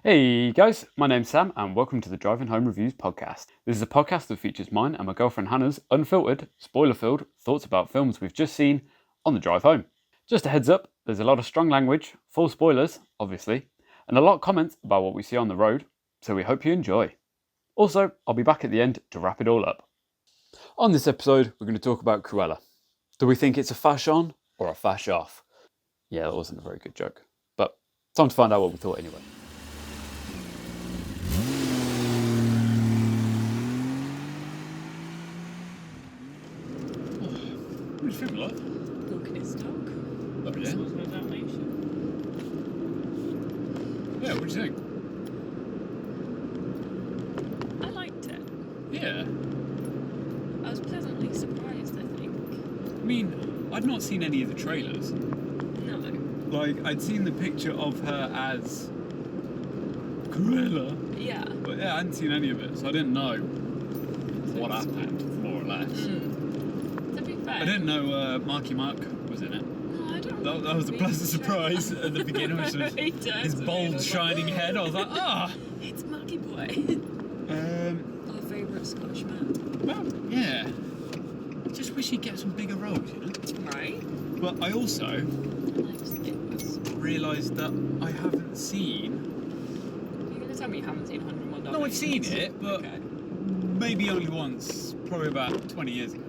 Hey guys, my name's Sam and welcome to the Driving Home Reviews podcast. This is a podcast that features mine and my girlfriend Hannah's unfiltered, spoiler-filled thoughts about films we've just seen on the drive home. Just a heads up, there's a lot of strong language, full spoilers, obviously, and a lot of comments about what we see on the road, so we hope you enjoy. Also, I'll be back at the end to wrap it all up. On this episode, we're going to talk about Cruella. Do we think it's a fash on or a fash off? Yeah, that wasn't a very good joke, but time to find out what we thought anyway. What do you think, love? Walking his dog. Oh, yeah? Smells like Dalmatian. Yeah, what do you think? I liked it. Yeah. I was pleasantly surprised, I think. I mean, I'd not seen any of the trailers. No. Like, I'd seen the picture of her as Cruella. Yeah. But yeah, I hadn't seen any of it, so I didn't know what happened, more or less. To be fair. I didn't know Marky Mark was in it. No, I don't remember. That was a pleasant surprise at the beginning, which was his bold, shining head. I was like, ah! It's Marky Boy. Our favourite Scottish man. Well, yeah. I just wish he'd get some bigger roles, you know? Right? But I also Likes things. realised that I haven't seen... You're going to tell me you haven't seen 101 Dalmatians? No, I've seen it, but Okay. maybe only once, probably about 20 years ago.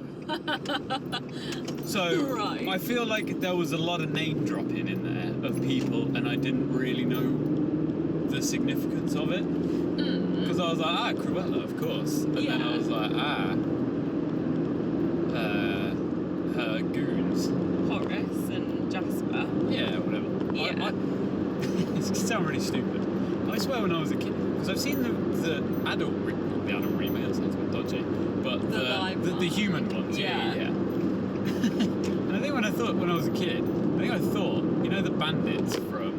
So, Right. I feel like there was a lot of name dropping in there of people, and I didn't really know the significance of it. Because I was like, Cruella, of course. And then I was like, her goons. Horace and Jasper. Yeah, whatever. Yeah. It's going to sound really stupid. I swear when I was a kid, because I've seen the adult, not the adult remake, that sounds a bit dodgy, but the human ones. Yeah. And I think when I was a kid, I thought, you know the bandits from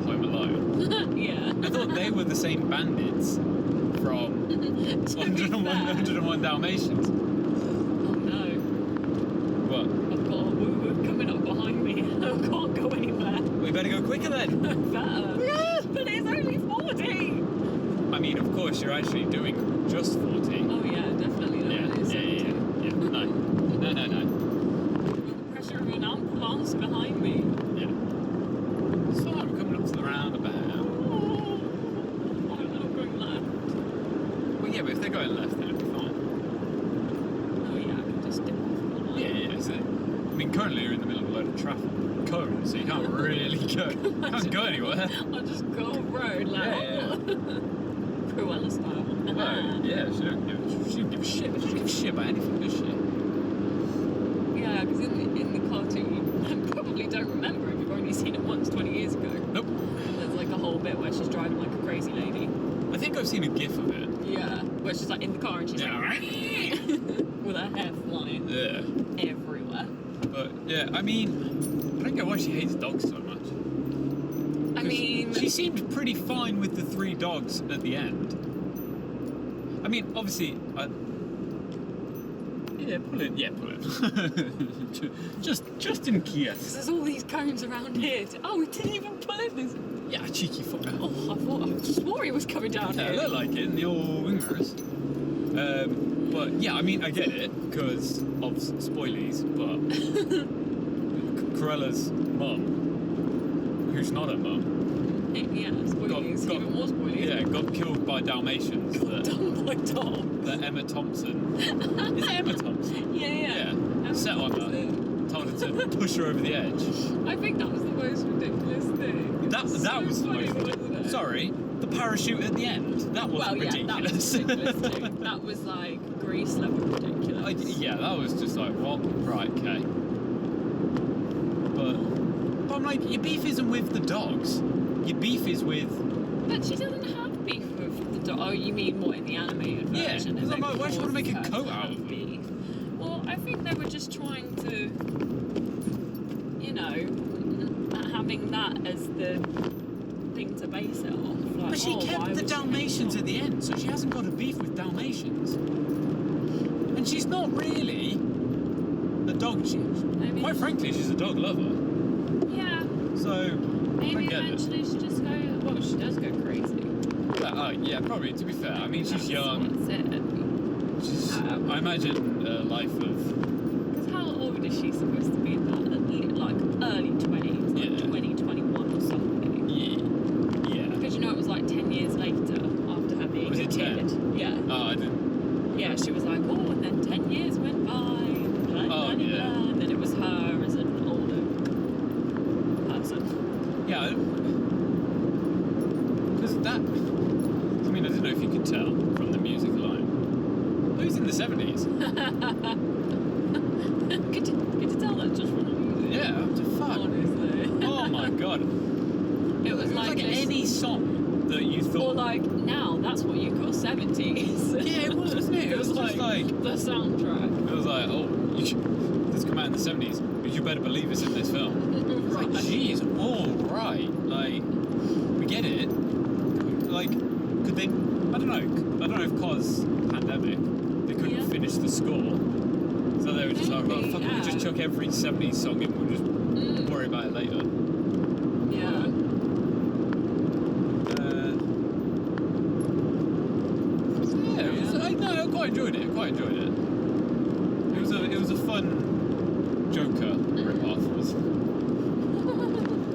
Home Alone? Yeah. I thought they were the same bandits from 101 Dalmatians. Oh no. What? I've got a woo-woo coming up behind me. I can't go anywhere. We better go quicker then. Better. But it's only 40. I mean, of course, you're actually doing just 40. Oh yeah, definitely. Yeah. No. The pressure of an ambulance behind me. Yeah. So we're coming up to the roundabout. Oh, I'm not going left. Well, yeah, but if they're going left, then it'll be fine. Oh yeah, I can just dip off the line. Yeah. So, I mean, currently you're in the middle of a load of traffic cones, so you can't really go. Can't go anywhere. I'll just go off road like Cruella style. Well, yeah, she don't give a shit. She doesn't give a shit about anything, does she? Yeah, because in the cartoon, you probably don't remember if you've only seen it once 20 years ago. Nope. There's like a whole bit where she's driving like a crazy lady. I think I've seen a gif of it. Yeah, where she's like in the car and she's like with her hair flying everywhere. But yeah, I mean, I don't get why she hates dogs so much. I mean, she seemed pretty fine with the 3 dogs at the end. I mean, obviously, pull it. just in case. there's all these cones around here. Oh, we didn't even pull in this. Yeah, cheeky fucker. Oh, I swore he was coming down Yeah, here. I look like it in the old wingers. But yeah, I mean, I get it because of spoilies, but Cruella's mum, who's not her mum, Yeah, spoilies. Even more spoilies. got killed by Dalmatians. Done by Tom. That Emma Thompson. Is it Emma Thompson? Yeah. Set on her, told her to push her over the edge. I think that was the most ridiculous thing. That was the most ridiculous. Sorry, the parachute at the end. That wasn't ridiculous. That was ridiculous too. That was like Grease level ridiculous. Yeah, that was just like, what? Right, okay. But I'm like, your beef isn't with the dogs. Your beef is with... But she doesn't have beef with the dog. Oh, you mean what, in the animated version? Yeah, because I'm like, why should I make a coat out of them? Beef? Well, I think they were just trying to, you know, having that as the thing to base it on. Like, But she why kept the would she Dalmatians hate at the end, so she hasn't got a beef with Dalmatians. And she's not really a dog. Maybe Quite frankly, she's a dog lover. Yeah. So, Maybe maybe get it. eventually she just go. Well, she does go crazy. Yeah, probably. To be fair, I mean, she's young. That's it. I imagine a life of. Because how old is she supposed to be in that? Like early 20s, like Yeah. 20, 21 or something. Yeah. Because you know it was like 10 years later after her being Was a it kid. 10? Yeah. Oh, I didn't. Yeah, she was like, oh, and then 10 years went by. Blah, blah, Oh, blah, yeah. blah, and then it was her as an older person. Yeah. Because that. I mean, I don't know if you could tell from the music alone. It was in the 70s. could you tell that just from the music? Yeah, what the fuck? Honestly. Oh my god. It was like this- any song that you thought. Or like now, that's what you call 70s. Yeah, it was, wasn't it? It was just like. the soundtrack. It was like, oh, this come out in the 70s, but you better believe it's in this film. It's like, geez, alright. Like, we get it. Like, could they. I don't know if cause pandemic, they couldn't finish the score. So they were just like, well, fuck it, we'll just chuck every 70s song in, we'll just worry about it later. Yeah. Yeah, I quite enjoyed it. It was a fun Joker rip-off.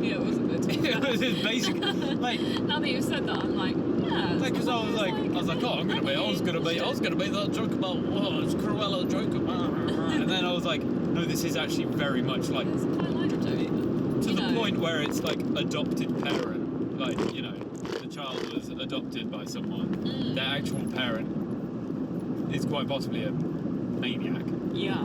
Yeah, it was a bit. It was basic, like. Now that you've said that, I'm like, yeah. Like, because I was like, oh, I was gonna be that joke about, oh, it's Cruella joke, and then I was like, no, this is actually very much like It's quite like it, to the point where it's like adopted parent, like, you know, the child was adopted by someone, their actual parent is quite possibly a maniac. Yeah.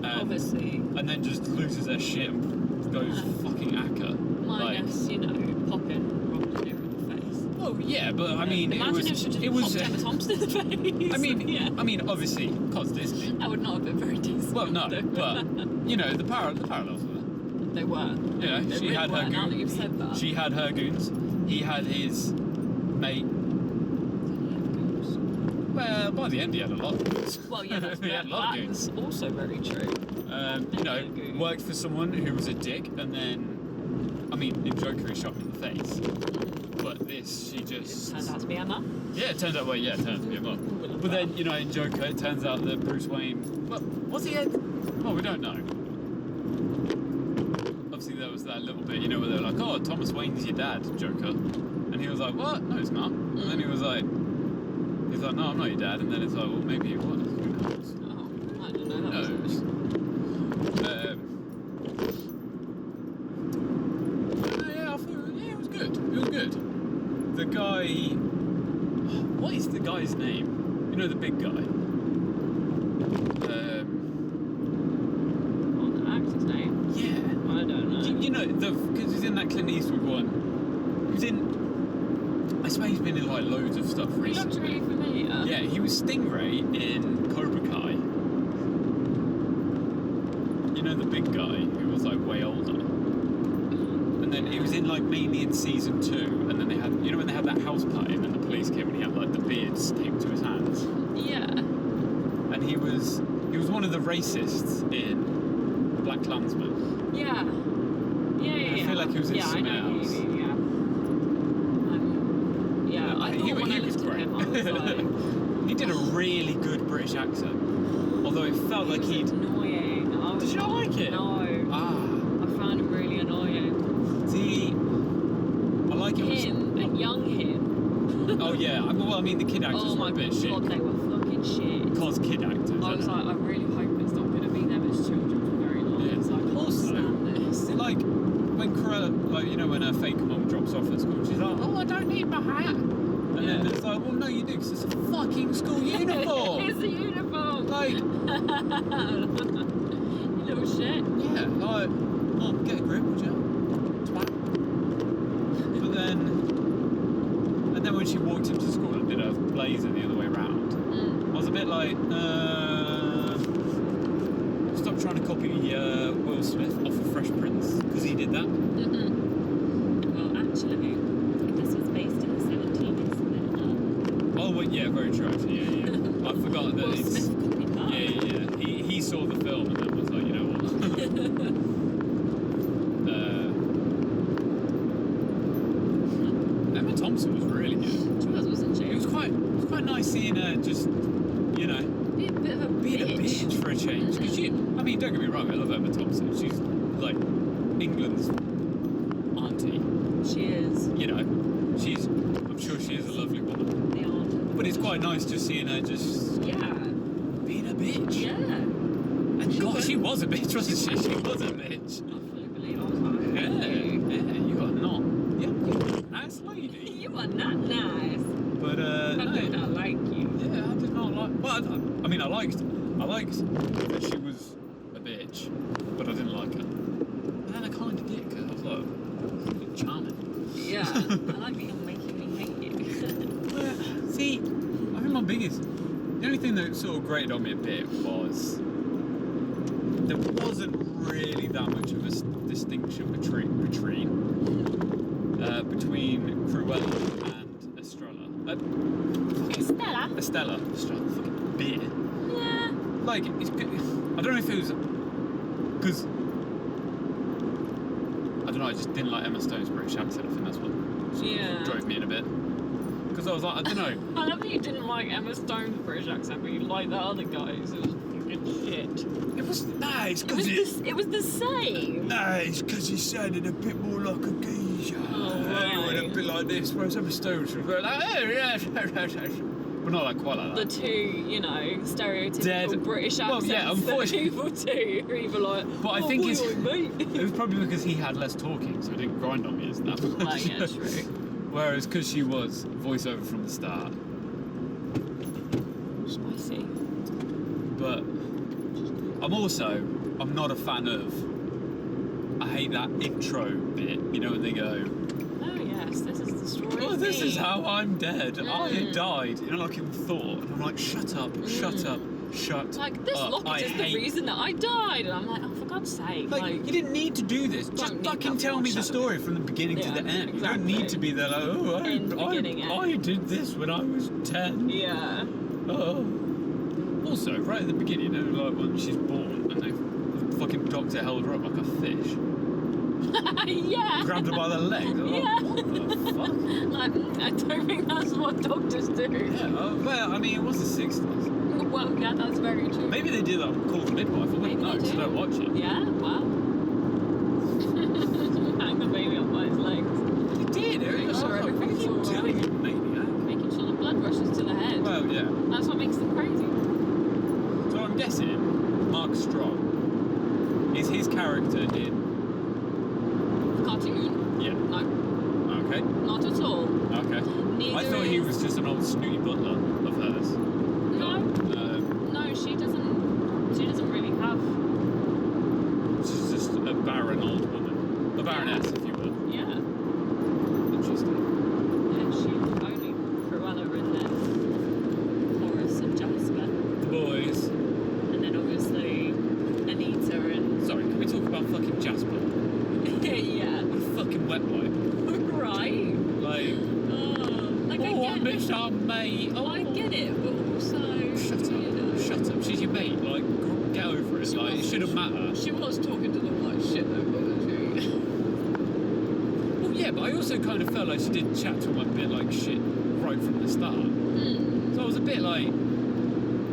Obviously. And then just loses their shit and goes fucking acca. Minus, you know, popping Robert De Niro in the face. Well, yeah, but I mean, Imagine if she just popped Emma Thompson in the face. I mean, yeah. I mean, obviously, cause Disney. That would not have been very decent. Well, no, but you know, the parallels were there. They were. Yeah, They she really had were, her now that you've goons. said that. She had her goons. He had his mate. Well, by the end, he had a lot of goons. Well, yeah, he had a lot of goons. that's also very true. You know, worked for someone who was a dick, and then, I mean, in Joker, he shot me in the face. But this, she just. Turned out to be Emma. Yeah, it turns out, well, yeah, it turns out to be a mum. But then, you know, in Joker, it turns out that Bruce Wayne. Well, was he? Well, we don't know. Obviously, there was that little bit, you know, where they were like, oh, Thomas Wayne's your dad, Joker. And he was like, what? No, it's not. And then he was like, no, I'm not your dad. And then it's like, well, maybe it was. Who knows? Oh, I don't know. That Who was yeah, I thought, yeah, it was good. It was good. The guy. What is the guy's name? You know, the big guy. What, the actor's name? Yeah. I don't know. You know, because he's in that Clint Eastwood one. He was in. I swear he's been in like loads of stuff He looks recently. really familiar. Yeah, he was Stingray in Cobra Kai. You know, the big guy who was like way older. And then he was in like mainly in season 2. And then they had, you know, when they had that house party and then the police came and he had like the beard taped to his hands. Yeah. And he was one of the racists in Black Klansman. Yeah. Yeah. I feel like he was in yeah, I something know who else. you mean, yeah. I thought when I was looked at great. him, I was like, He did a really good British accent. Although it felt like he'd. annoying. Did you not like it? No. Ah. I found him really annoying. See, I like it. Him and young him. Oh yeah, I mean the kid actors Oh were my a bit shit. god, they were fucking shit. Cause kid actors. I was like, I really hope it's not going to be them as children for very long. Yeah. Because I can't Also, stand this. like when Cruella, like you know when her fake mum drops off at school, she's like, oh I don't need my hat. And then it's like, well no you do, because it's a fucking school uniform. It's a uniform. Like, You little shit. yeah, like, oh get a grip, would you? Twat. But then, and then when she walked into school and did her blazer the other way around, I was a bit like, stop trying to copy Will Smith off of Fresh Prince, because he did that. Well, actually, this was based in the 70s, isn't it? Oh, well, yeah, very true, actually, yeah. I forgot that Will it's... Smith copied that. Yeah. He saw the film and then was like, you know what? Thompson was really good. She wasn't she? It was quite nice seeing her just, you know, Be a bit of a being a bitch. bitch for a change. Because I mean, don't get me wrong, I love Emma Thompson. She's like England's auntie. She is. You know, I'm sure she is a lovely woman. The aunt. But it's quite nice just seeing her just Yeah. being a bitch. Yeah. And she was a bitch, wasn't she? She was a bitch. I fully believe I was like, Yeah, you are not. Yeah, you are a nice lady. you are not nice. But I no. do not like you. Yeah, I did not like. Well, I mean, I liked that she was a bitch, but I didn't like her. And then I kind of did because I was like, charming. Yeah. I like that you're making me hate you. See, I think the only thing that sort of grated on me a bit was there wasn't really that much of a distinction between Cruella and Estrella. Estella, fucking beer. Yeah. Like, it's good. I don't know if it was because I don't know. I just didn't like Emma Stone's British accent. I think that's what drove me in a bit. Because I was like, I don't know. I love that you didn't like Emma Stone's British accent, but you liked the other guys. It was fucking shit. It was nice because It was the same. nice because he sounded a bit more like a geezer. right. A bit like this, whereas Emma Stone was like, oh yes, but not like quite like The that. two, stereotypical Dead. British accents Well, yeah, that unfortunately- people do are either like, But I think it's... it's- mate. It was probably because he had less talking, so it didn't grind on me as that much. Like, yeah, true. Whereas because she was voiceover from the start. Spicy. But I'm not a fan of. I hate that intro bit, when they go, Oh yes, this is the story. oh, of this me. is how I'm dead. I Mm. died, like in Thor. And I'm like, shut up, shut up, shut It's like, this up. locket is the reason that I died. And I'm like, oh, for God's sake. Like, you didn't need to do this. Just need fucking that tell me the foreshadowing. story from the beginning to Yeah, the end. You exactly. don't need to be there like, oh, In the beginning, I did this when I was 10. Yeah. Oh. Also, right at the beginning, like when she's born, and the fucking doctor held her up like a fish. Yeah. Grabbed her by the leg. Yeah. What the fuck? Like, I don't think that's what doctors do. Yeah, well, I mean, it was the 60s. Well, yeah, that's very true. Maybe they did that on Call the Midwife. I Maybe wouldn't know, they because I do. don't watch it. Yeah, wow. Hang the baby up by his legs. They did. Making I was sure like, what are everything's you all right. doing, you maniac? Making sure the blood rushes to the head. Well, yeah. That's what makes them crazy. So I'm guessing Mark Strong is his character in. Cartoon? Yeah. No, Okay. not at all. Okay. Neither I thought he is- was just an old snooty butler of hers. No, no, she doesn't really have. She's just a barren old woman. A baroness, if you will. Yeah. Interesting. Yeah, she's only Cruella in there. Horace and Jasper. The boys. And then obviously Anita and. Sorry, can we talk about fucking Jasper? Yeah. What a fucking wet wipe. Right. Like, Like oh, I I get miss our mate. Oh, I get it, but also. Shut up. Shut up. She's your mate. Like, get over it. Like, it shouldn't matter. She was talking to them like shit though, wasn't she? Well, yeah, but I also kind of felt like she did chat to him a bit like shit right from the start. So I was a bit like,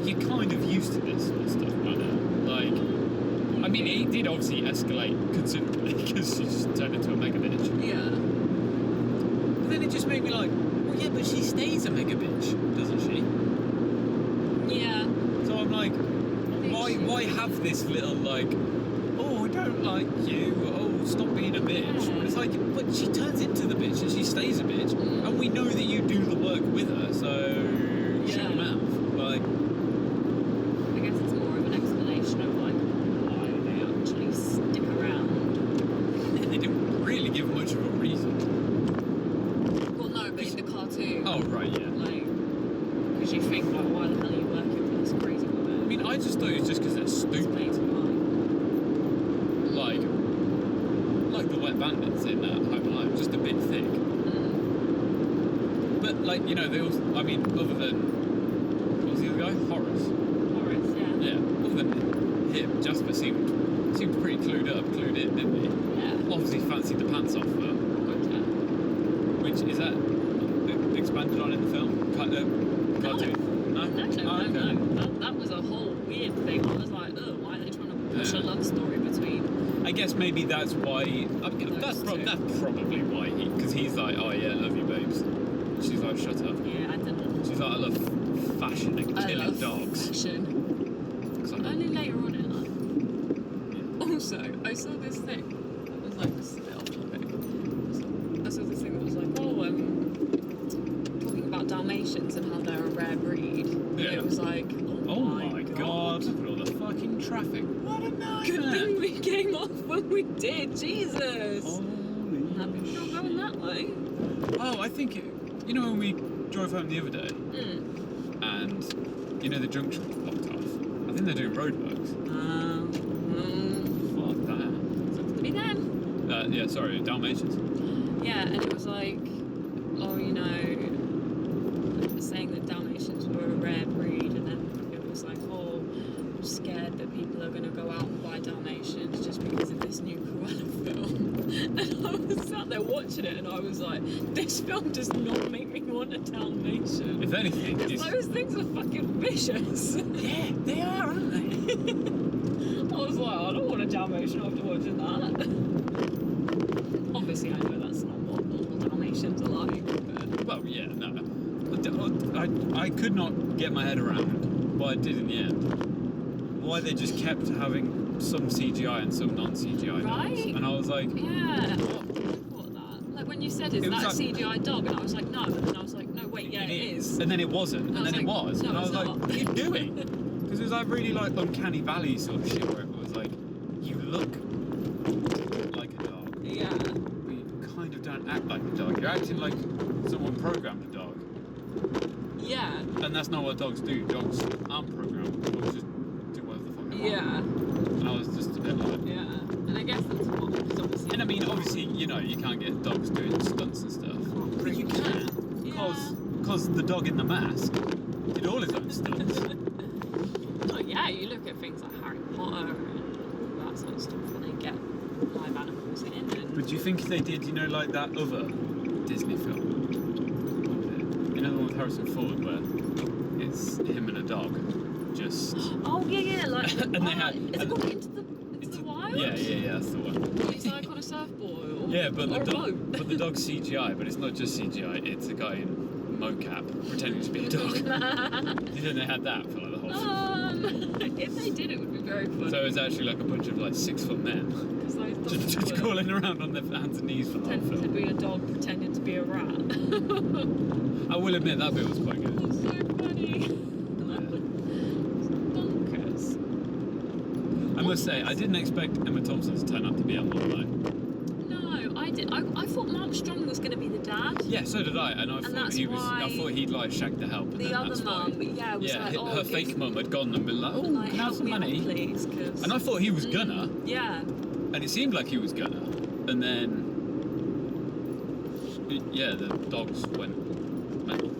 you're kind of used to this sort of stuff by now. Like, I mean, it did obviously escalate considerably because she just turned into a mega bitch. Yeah. But then it just made me like, well, yeah, but she stays a mega bitch, doesn't she? Yeah. So I'm like, think why have this little like, oh, I don't like you, oh, stop being a bitch. Yeah. It's like, but she turns into the bitch and she stays a bitch, and we know that you do the work with her, so shut Yeah. your mouth. Like, I guess it's more of an explanation of like why they actually stick around. they didn't really give much of a reason. Well, no, but in the cartoon. Oh, right, yeah. Like, because you think like, why the hell are you working for this crazy woman? I mean, I just thought it was just because they're stupid. Like the wet bandits in Home Alone, just a bit thick. But like, they also, I mean, other than, what was the other guy? Horace, Yeah. yeah. Other than him, Jasper seemed pretty clued in, didn't he? Yeah. Obviously fancied the pants off her, Gotcha. which is that expanded on in the film? Cartoon? No? Actually, Oh, I okay. don't know. That was a whole weird thing. I was like, oh, why are they trying to push a love story between? I guess maybe that's why. That's probably why because he's like, oh yeah, love you, babes. She's like, shut up. Yeah, I don't. She's like, I love fashion and I killing love dogs. fashion. 'Cause I'm- Only later on in life. Also, I saw this thing. It was like this is a bit off topic. I saw this thing that was like, talking about Dalmatians and how they're a rare breed. And Yeah. it was like, Oh my god! Look at all the fucking traffic. What a nightmare! Good thing we came off when we did. Jesus. Holy Happy we're not going that way. Oh, I think you know when we drove home the other day, and you know the junction blocked off. I think they're doing roadworks. Fuck that. Sucks to be them. Yeah, sorry, Dalmatians. Yeah, and it was like, oh, you know, saying that Dalmatians were a rare breed, and then it was like, oh, I'm scared that people are going to go out and buy Dalmatians just because of this new Cruella film. And I was sat there watching it, and I was like, this film does not make me want a Dalmatian. If anything, Because those things are fucking vicious. yeah, they are, aren't they? I was like, I don't want a Dalmatian after watching that. Obviously, I know that's not what all Dalmatians are like, but... Well, yeah, no. I could not get my head around what I did in the end. Why they just kept having some CGI and some non-CGI Right? dogs. And I was like, Yeah. What that? Like when you said, is It was that like- CGI dog? And I was like, no. And then I was like, no, wait, yeah, it is. And then it wasn't, and I was then it like, was. no, And I was it's like, not. what are you doing? Because it was like really like uncanny valley sort of shit where it was like, you look like a dog. Yeah. But you kind of don't act like a dog. You're acting like someone programmed a dog. Yeah. And that's not what dogs do. Dogs aren't programmed. Dogs just do whatever the fuck they want. Yeah. And I was just a bit like... Yeah. And I guess that's what, because obviously... And I mean, obviously, you know, you can't get dogs doing stunts and stuff. But you can. Because the dog in the mask did all his own stunts. Oh, yeah, you look at things like Harry Potter and all that sort of stuff, and they get live animals in. And But do you think they did, you know, like that other Disney film? What was it? You know the one with Harrison Ford where it's him and a dog just... oh, yeah, like... And they had- Is it called Into the Wild? Yeah, that's the one. He's like on a surfboard. Or, Yeah, but or the a dog, boat. but the dog's CGI, but it's not just CGI, it's a guy in mocap pretending to be a dog. You know they had that for like the whole film. If they did, it would be very funny. So it's actually like a bunch of like 6 foot men Because those dogs just were crawling around on their hands and knees for the whole pretending to film. be a dog pretending to be a rat. I will admit that bit was quite good. That's so funny. Bonkers. I must say, I didn't expect Emma Thompson to turn up to be Elmo though. No, I did. I thought Mark Strong was going to be the dad. Yeah, so did I, and I thought that's he was. why I thought he'd like shagged the help. And The then other that's why- mum, yeah, was yeah, like, oh, her fake mum had gone and been like, oh, like, can I have help some me out, money? please, 'cause- And I thought he was gonna, Yeah. and it seemed like he was gonna, and then yeah, the dogs went mental.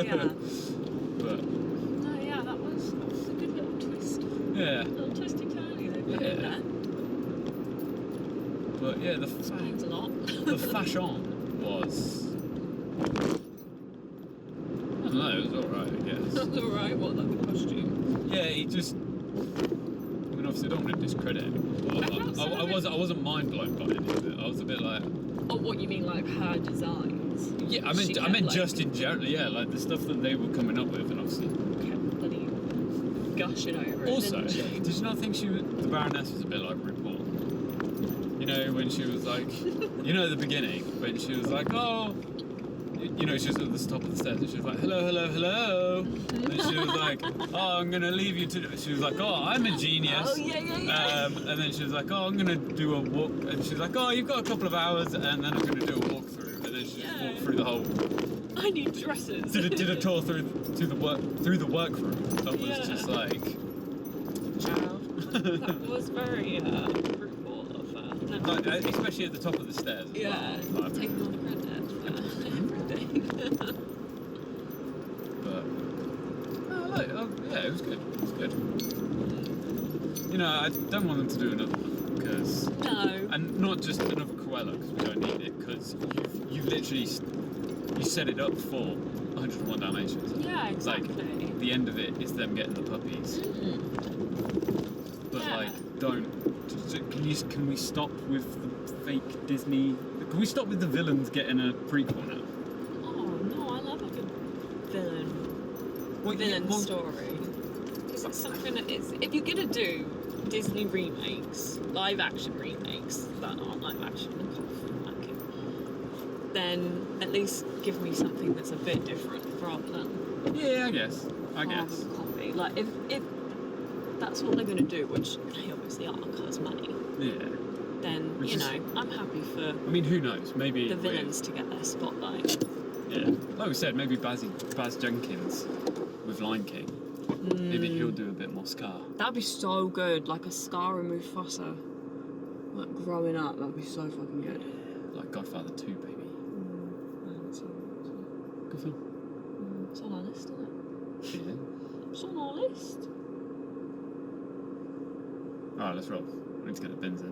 Yeah. But No, yeah, that was a good little twist. yeah, Little twisty turny they put in Yeah. there. but yeah, Explains a lot. the fashion was. I don't know, it was alright, I guess. That's alright, what, like the costume? Yeah, he just. I mean, obviously, I don't want to discredit him. But I wasn't mind blown by any of it. I was a bit like. Oh, what you mean, like her designs? Yeah, I She meant had, like, just in general. Yeah, like the stuff that they were coming up with, and obviously. kept bloody gushing over it. Also, didn't she? did you not think the Baroness was a bit like RuPaul? You know, when she was like, you know, at the beginning, when she was like, oh. You know, she was at the top of the stairs and she was like, hello, hello, hello. And she was like, oh, I'm going to leave you to... She was like, oh, I'm a genius. Oh, yeah. And then she was like, oh, I'm going to do a walk. And she was like, oh, you've got a couple of hours. And then I'm going to do a walkthrough. And then she just walked through the whole... I need dresses. Did a tour through the workroom. That was just like... Ciao. That was very RuPaul of her. No. Like, especially at the top of the stairs. as Yeah, well. Like, taking all the credit for everything. But yeah, it was good. It was good. You know, I don't want them to do another one because, No. and not just another Cruella Cruella because we don't need it because you've literally you set it up for 101 Dalmatians. Yeah, exactly. Like the end of it is them getting the puppies. But like, don't. Can we stop with the fake Disney? Can we stop with the villains getting a prequel now? Oh no, I love a good villain story. Because it's something that is. If you're gonna do Disney remakes, live action remakes that aren't live action and then at least give me something that's a bit different rather than. Yeah, I guess. Copy. Like if that's what they're gonna do, which they obviously are because money. Yeah. Then I'm happy for. I mean, who knows? Maybe the villains to get their spotlight. Yeah, like we said, maybe Baz Jenkins with Lion King. Maybe he'll do a bit more Scar. That'd be so good, like a Scar and Mufasa, like growing up. That'd be so fucking good. Like Godfather 2, baby. Good film. It's on our list, isn't it? Yeah. It's on our list. Alright, let's roll. We need to get the bins in.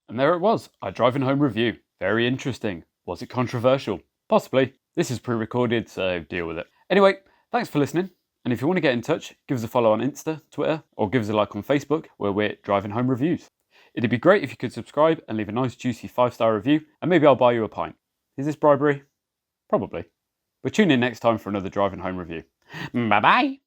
And there it was, our driving home review. Very interesting. Was it controversial? Possibly. This is pre-recorded, so deal with it. Anyway, thanks for listening. And if you want to get in touch, give us a follow on Insta, Twitter, or give us a like on Facebook, where we're Driving Home Reviews. It'd be great if you could subscribe and leave a nice juicy 5-star review, and maybe I'll buy you a pint. Is this bribery? Probably. But tune in next time for another Driving Home review. Bye bye!